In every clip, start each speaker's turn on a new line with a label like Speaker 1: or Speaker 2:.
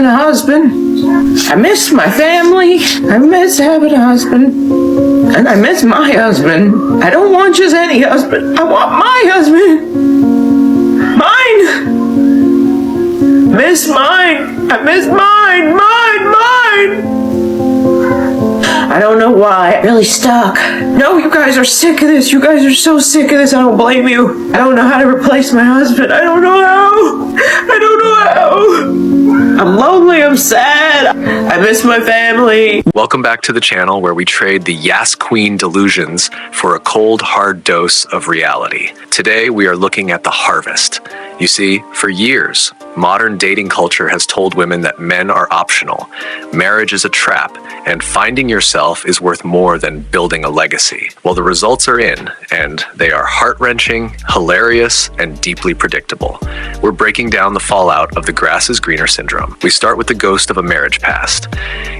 Speaker 1: a husband. I miss my family. I miss having a husband. And I miss my husband. I don't want just any husband. I want my husband. Mine. Miss mine. I miss mine. Mine. I don't know why. I'm really stuck. No, you guys are sick of this. You guys are so sick of this. I don't blame you. I don't know how to replace my husband. I don't know how. I'm lonely. I'm sad. I miss my family.
Speaker 2: Welcome back to the channel where we trade the Yas Queen delusions for a cold, hard dose of reality. Today, we are looking at the harvest. You see, for years, modern dating culture has told women that men are optional, marriage is a trap, and finding yourself is worth more than building a legacy. Well, the results are in, and they are heart-wrenching, hilarious, and deeply predictable. We're breaking down the fallout of the grass is greener syndrome. We start with the ghost of a marriage past.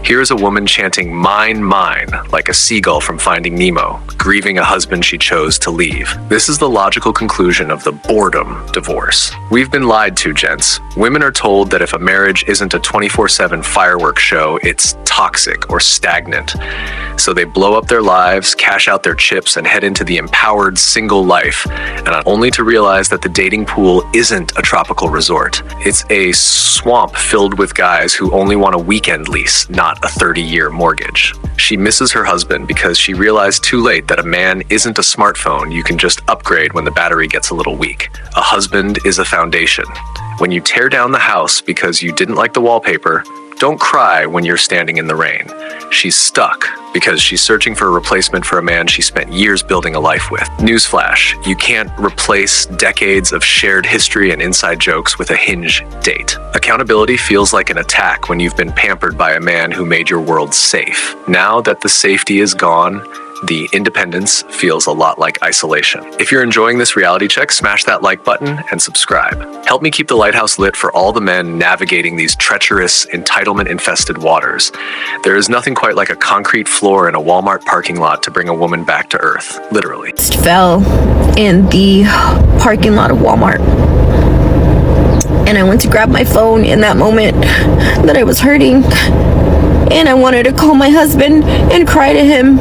Speaker 2: Here is a woman chanting mine, mine, like a seagull from Finding Nemo, grieving a husband she chose to leave. This is the logical conclusion of the boredom divorce. We've been lied to, gents. Women are told that if a marriage isn't a 24/7 fireworks show, it's toxic or stagnant. So they blow up their lives, cash out their chips, and head into the empowered single life, and only to realize that the dating pool isn't a tropical resort. It's a swamp filled with guys who only want a weekend lease, not a 30-year mortgage. She misses her husband because she realized too late that a man isn't a smartphone you can just upgrade when the battery gets a little weak. A husband is a foundation. When you tear down the house because you didn't like the wallpaper, don't cry when you're standing in the rain. She's stuck because she's searching for a replacement for a man she spent years building a life with. Newsflash, you can't replace decades of shared history and inside jokes with a Hinge date. Accountability feels like an attack when you've been pampered by a man who made your world safe. Now that the safety is gone, the independence feels a lot like isolation. If you're enjoying this reality check, smash that like button and subscribe. Help me keep the lighthouse lit for all the men navigating these treacherous, entitlement-infested waters. There is nothing quite like a concrete floor in a Walmart parking lot to bring a woman back to earth, literally.
Speaker 3: Fell in the parking lot of Walmart. And I went to grab my phone in that moment that I was hurting. And I wanted to call my husband and cry to him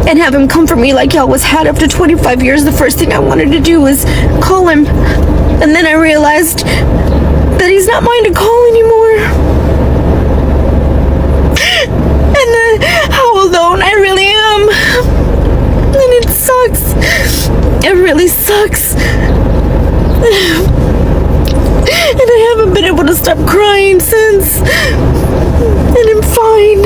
Speaker 3: and have him comfort me like he always had after 25 years. The first thing I wanted to do was call him. And then I realized that he's not mine to call anymore. And how alone I really am. And it sucks. It really sucks. And I haven't been able to stop crying since. And I'm fine.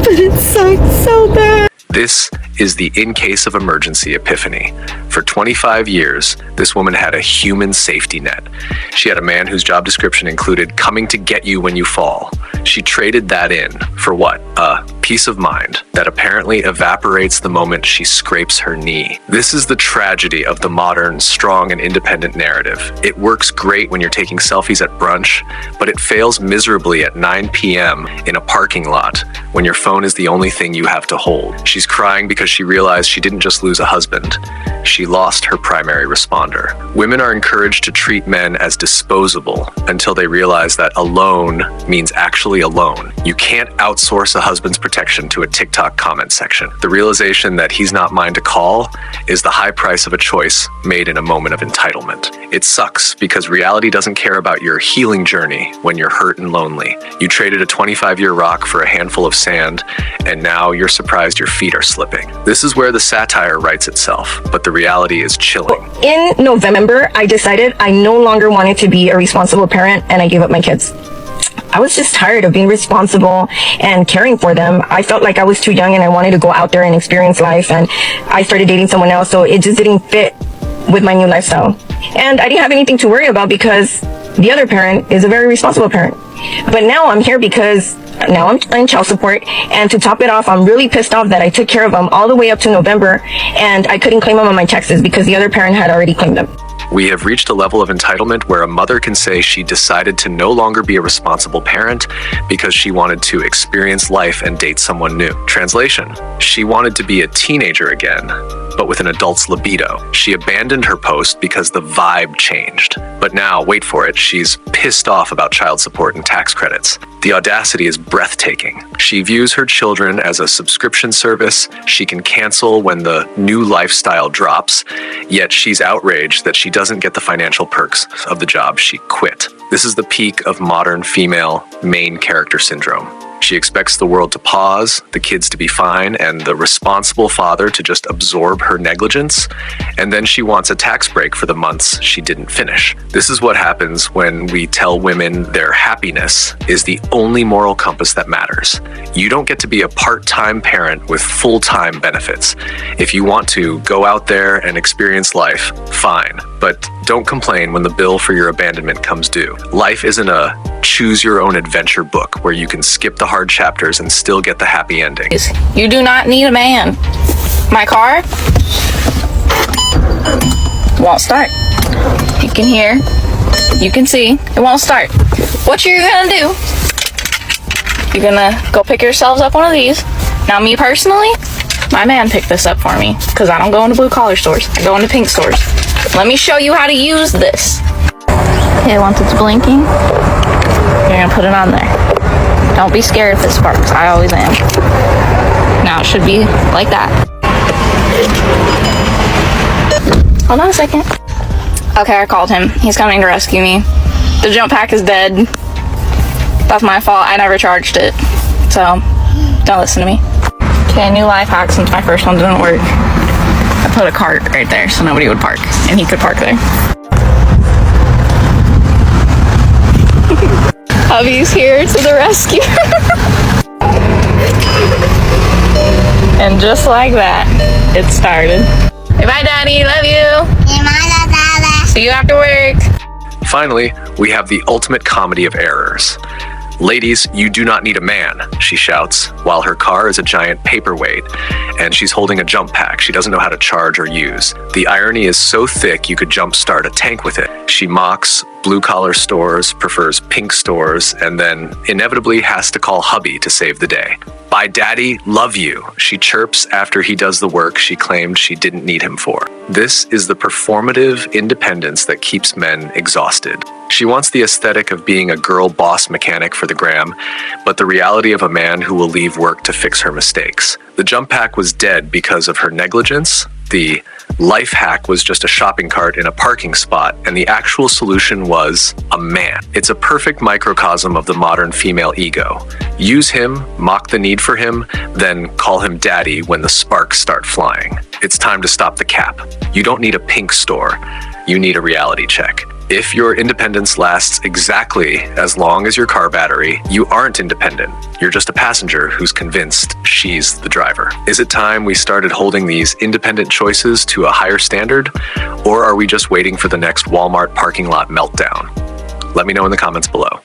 Speaker 3: But it sucks so bad.
Speaker 2: This is the in case of emergency epiphany. For 25 years, this woman had a human safety net. She had a man whose job description included coming to get you when you fall. She traded that in for what? A peace of mind that apparently evaporates the moment she scrapes her knee. This is the tragedy of the modern, strong and independent narrative. It works great when you're taking selfies at brunch, but it fails miserably at 9 p.m. in a parking lot when your phone is the only thing you have to hold. She's crying because she realized she didn't just lose a husband, she lost her primary responder. Women are encouraged to treat men as disposable until they realize that alone means actually alone. You can't outsource a husband's protection to a TikTok comment section. The realization that he's not mine to call is the high price of a choice made in a moment of entitlement. It sucks because reality doesn't care about your healing journey when you're hurt and lonely. You traded a 25-year rock for a handful of sand, and now you're surprised your feet are slipping. This is where the satire writes itself, but the reality is chilling.
Speaker 4: In November, I decided I no longer wanted to be a responsible parent, and I gave up my kids. I was just tired of being responsible and caring for them. I felt like I was too young and I wanted to go out there and experience life, and I started dating someone else, so it just didn't fit with my new lifestyle. And I didn't have anything to worry about because the other parent is a very responsible parent. But now I'm here because now I'm in child support, and to top it off, I'm really pissed off that I took care of them all the way up to November and I couldn't claim them on my taxes because the other parent had already claimed them.
Speaker 2: We have reached a level of entitlement where a mother can say she decided to no longer be a responsible parent because she wanted to experience life and date someone new. Translation: she wanted to be a teenager again, but with an adult's libido. She abandoned her post because the vibe changed. But now, wait for it, she's pissed off about child support and tax credits. The audacity is breathtaking. She views her children as a subscription service she can cancel when the new lifestyle drops, yet she's outraged that she doesn't get the financial perks of the job she quit. This is the peak of modern female main character syndrome. She expects the world to pause, the kids to be fine, and the responsible father to just absorb her negligence, and then she wants a tax break for the months she didn't finish. This is what happens when we tell women their happiness is the only moral compass that matters. You don't get to be a part-time parent with full-time benefits. If you want to go out there and experience life, fine, but don't complain when the bill for your abandonment comes due. Life isn't a choose-your-own-adventure book where you can skip the hard chapters and still get the happy ending.
Speaker 5: You do not need a man. My car won't start. You can hear, you can see, it won't start. What you're gonna do, you're gonna go pick yourselves up one of these. Now me personally, my man picked this up for me because I don't go into blue collar stores. I go into pink stores. Let me show you how to use this. Okay, once it's blinking, you're gonna put it on there. Don't be scared if it sparks. I always am. Now it should be like that. Hold on a second. Okay, I called him. He's coming to rescue me. The jump pack is dead. That's my fault. I never charged it. So, don't listen to me. Okay, new life hack since my first one didn't work. I put a cart right there so nobody would park. And he could park there. Hubby's here to the rescue. And just like that, it started. Hey, bye, Daddy. Love you. See you after work.
Speaker 2: Finally, we have the ultimate comedy of errors. "Ladies, you do not need a man," she shouts, while her car is a giant paperweight, and she's holding a jump pack she doesn't know how to charge or use. The irony is so thick you could jumpstart a tank with it. She mocks blue-collar stores, prefers pink stores, and then inevitably has to call hubby to save the day. "Bye, Daddy, love you," she chirps after he does the work she claimed she didn't need him for. This is the performative independence that keeps men exhausted. She wants the aesthetic of being a girl boss mechanic for the gram, but the reality of a man who will leave work to fix her mistakes. The jump pack was dead because of her negligence. The life hack was just a shopping cart in a parking spot, and the actual solution was a man. It's a perfect microcosm of the modern female ego. Use him, mock the need for him, then call him daddy when the sparks start flying. It's time to stop the cap. You don't need a pink store. You need a reality check. If your independence lasts exactly as long as your car battery, you aren't independent. You're just a passenger who's convinced she's the driver. Is it time we started holding these independent choices to a higher standard? Or are we just waiting for the next Walmart parking lot meltdown? Let me know in the comments below.